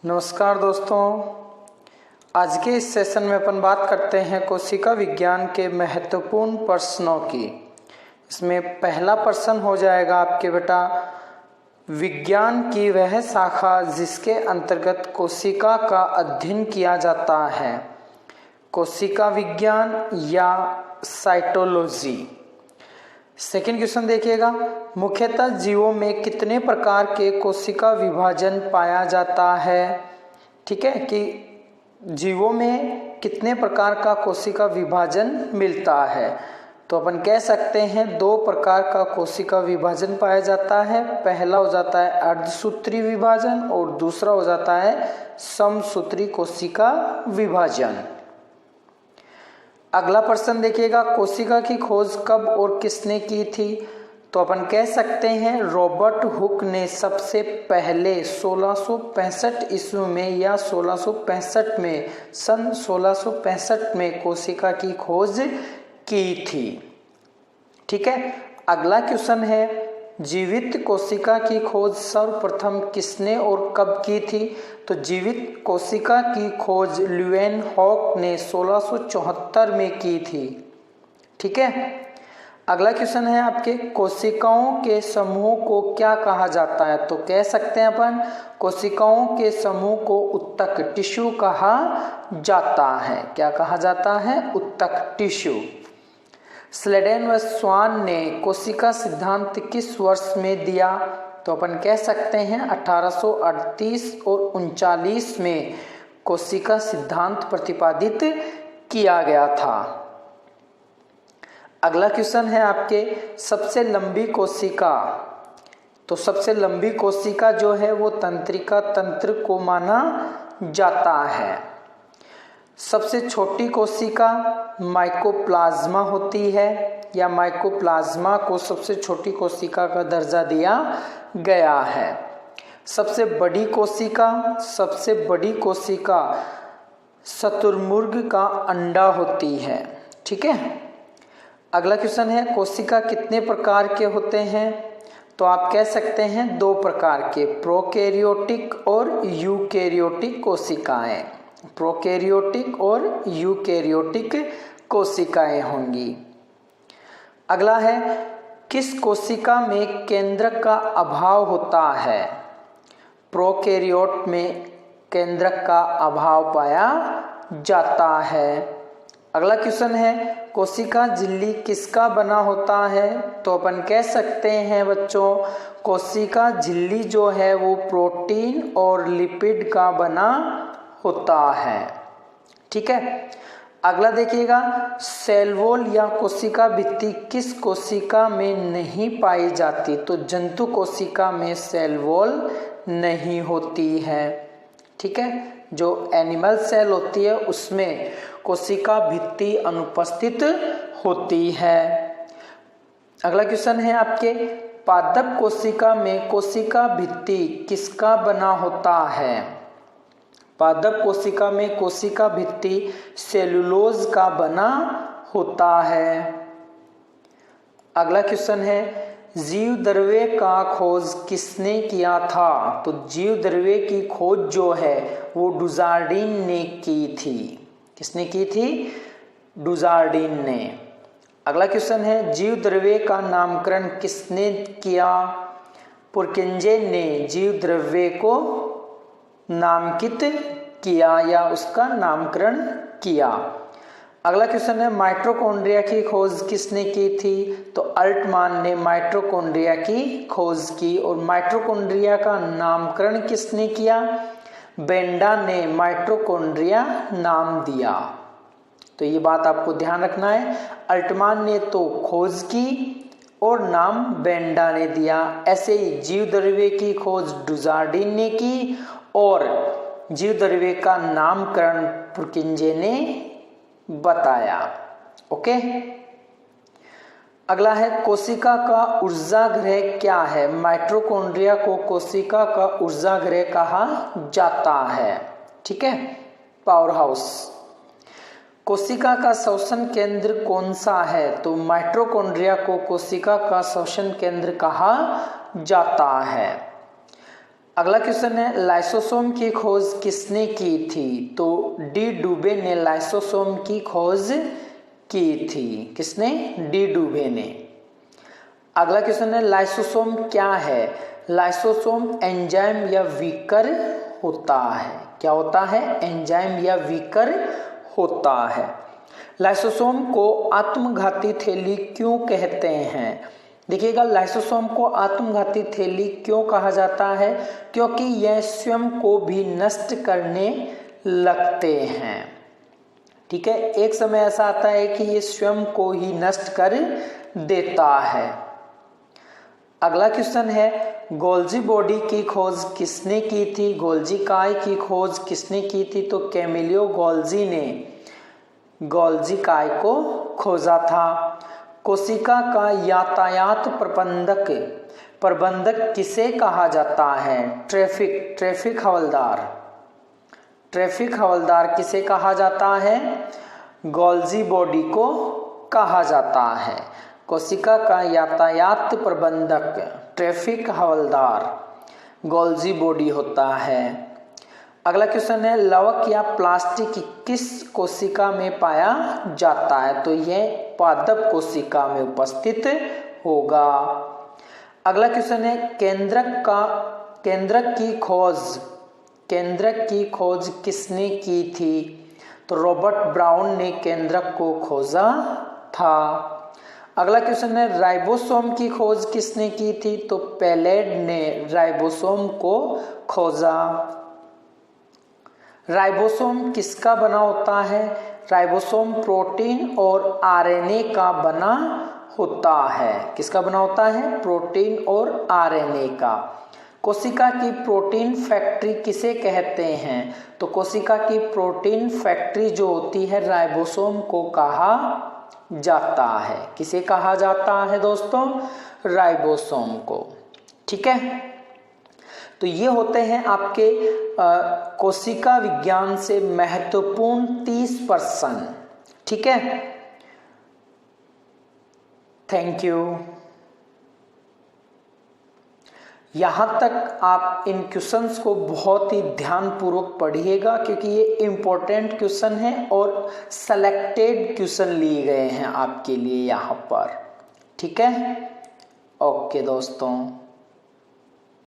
नमस्कार दोस्तों, आज के इस सेशन में अपन बात करते हैं कोशिका विज्ञान के महत्वपूर्ण प्रश्नों की। इसमें पहला प्रश्न हो जाएगा आपके बेटा, विज्ञान की वह शाखा जिसके अंतर्गत कोशिका का अध्ययन किया जाता है, कोशिका विज्ञान या साइटोलॉजी। सेकेंड क्वेश्चन देखिएगा, मुख्यतः जीवों में कितने प्रकार के कोशिका विभाजन पाया जाता है। ठीक है कि जीवों में कितने प्रकार का कोशिका विभाजन मिलता है, तो अपन कह सकते हैं दो प्रकार का कोशिका विभाजन पाया जाता है। पहला हो जाता है अर्धसूत्री विभाजन और दूसरा हो जाता है समसूत्री कोशिका विभाजन। अगला प्रश्न देखिएगा, कोशिका की खोज कब और किसने की थी, तो अपन कह सकते हैं रॉबर्ट हुक ने सबसे पहले 1665 ईस्वी में या 1665 में सन 1665 में कोशिका की खोज की थी। ठीक है, अगला क्वेश्चन है, जीवित कोशिका की खोज सर्वप्रथम किसने और कब की थी, तो जीवित कोशिका की खोज ल्यूवेनहॉक ने 1674 में की थी। ठीक है, अगला क्वेश्चन है आपके, कोशिकाओं के समूह को क्या कहा जाता है, तो कह सकते हैं अपन कोशिकाओं के समूह को उत्तक टिश्यू कहा जाता है। क्या कहा जाता है? उत्तक टिश्यू। स्लेडेन व स्वान ने कोशिका सिद्धांत किस वर्ष में दिया, तो अपन कह सकते हैं 1838 और 39 में कोशिका सिद्धांत प्रतिपादित किया गया था। अगला क्वेश्चन है आपके, सबसे लंबी कोशिका, तो सबसे लंबी कोशिका जो है वो तंत्रिका तंत्र को माना जाता है। सबसे छोटी कोशिका माइकोप्लाज्मा होती है, या माइकोप्लाज्मा को सबसे छोटी कोशिका का दर्जा दिया गया है। सबसे बड़ी कोशिका शुतुरमुर्ग का अंडा होती है। ठीक है, अगला क्वेश्चन है, कोशिका कितने प्रकार के होते हैं, तो आप कह सकते हैं दो प्रकार के, प्रोकैरियोटिक और यूकैरियोटिक कोशिकाएं। प्रोकैरियोटिक और यूकैरियोटिक कोशिकाएं होंगी। अगला है, किस कोशिका में केंद्रक का अभाव होता है, प्रोकैरियोट में केंद्रक का अभाव पाया जाता है। अगला क्वेश्चन है, कोशिका झिल्ली किसका बना होता है, तो अपन कह सकते हैं बच्चों कोशिका झिल्ली जो है वो प्रोटीन और लिपिड का बना होता है। ठीक है, अगला देखिएगा, सेल वॉल या कोशिका भित्ति किस कोशिका में नहीं पाई जाती, तो जंतु कोशिका में सेल वॉल नहीं होती है। ठीक है, जो एनिमल सेल होती है उसमें कोशिका भित्ति अनुपस्थित होती है। अगला क्वेश्चन है आपके, पादप कोशिका में कोशिका भित्ति किसका बना होता है, पादप कोशिका में कोशिका भित्ति सेलुलोज का बना होता है। अगला क्वेश्चन है, जीव द्रव्य का खोज किसने किया था, तो जीव द्रव्य की खोज जो है वो डुजार्डिन ने की थी। किसने की थी? डुजार्डिन ने। अगला क्वेश्चन है, जीव द्रव्य का नामकरण किसने किया, पुरकिंजे ने जीव द्रव्य को नामांकित किया या उसका नामकरण किया। अगला क्वेश्चन है, माइटोकॉन्ड्रिया की खोज किसने की थी, तो अल्टमान ने माइटोकॉन्ड्रिया की खोज की। और माइटोकॉन्ड्रिया का नामकरण किसने किया, बेंडा ने माइटोकॉन्ड्रिया नाम दिया। तो ये बात आपको ध्यान रखना है, अल्टमान ने तो खोज की और नाम बेंडा ने दिया। ऐसे ही जीव द्रव्य की खोज डुजार्डिन ने की और जीव द्रव्य का नामकरण पुरकिंजे ने बताया। ओके, अगला है, कोशिका का ऊर्जा गृह क्या है, माइटोकॉन्ड्रिया को कोशिका का ऊर्जा गृह कहा जाता है। ठीक है, पावर हाउस। कोशिका का श्वसन केंद्र कौन सा है, तो माइटोकॉन्ड्रिया को कोशिका का श्वसन केंद्र कहा जाता है। अगला क्वेश्चन है लाइसोसोम की खोज किसने की थी? तो डी डुबे ने लाइसोसोम की खोज की थी। किसने? डी डुबे ने। अगला क्वेश्चन है लाइसोसोम क्या है? लाइसोसोम एंजाइम या वीकर होता है। क्या होता है? एंजाइम या वीकर होता है। लाइसोसोम को आत्मघाती थैली क्यों कहते हैं? देखिएगा, लाइसोसोम को आत्मघाती थैली क्यों कहा जाता है? क्योंकि यह स्वयं को भी नष्ट करने लगते हैं। ठीक है, एक समय ऐसा आता है कि ये स्वयं को ही नष्ट कर देता है। अगला क्वेश्चन है गोल्जी बॉडी की खोज किसने की थी? गोल्जी काय की खोज किसने की थी? तो कैमिलियो गोल्जी ने गोल्जी काय को खोजा था। कोशिका का यातायात प्रबंधक किसे कहा जाता है? ट्रैफिक हवलदार किसे कहा जाता है? गोल्जी बॉडी को कहा जाता है। कोशिका का यातायात प्रबंधक ट्रैफिक हवलदार गोल्जी बॉडी होता है। अगला क्वेश्चन है लवक या प्लास्टिक किस कोशिका में पाया जाता है? तो यह पादप कोशिका में उपस्थित होगा। अगला क्वेश्चन है केंद्रक की खोज किसने की थी? तो रॉबर्ट ब्राउन ने केंद्रक को खोजा था। अगला क्वेश्चन है राइबोसोम की खोज किसने की थी? तो पैलेड ने राइबोसोम को खोजा। राइबोसोम किसका बना होता है? राइबोसोम प्रोटीन और आरएनए का बना होता है। किसका बना होता है? प्रोटीन और आरएनए का। कोशिका की प्रोटीन फैक्ट्री किसे कहते हैं? तो कोशिका की प्रोटीन फैक्ट्री जो होती है राइबोसोम को कहा जाता है। किसे कहा जाता है दोस्तों? राइबोसोम को। ठीक है, तो ये होते हैं आपके कोशिका विज्ञान से महत्वपूर्ण 30 प्रश्न। ठीक है, थैंक यू। यहाँ तक आप इन क्वेश्चंस को बहुत ही ध्यानपूर्वक पढ़िएगा क्योंकि ये इम्पोर्टेंट क्वेश्चन है और सेलेक्टेड क्वेश्चन लिए गए हैं आपके लिए यहाँ पर। ठीक है, ओके दोस्तों।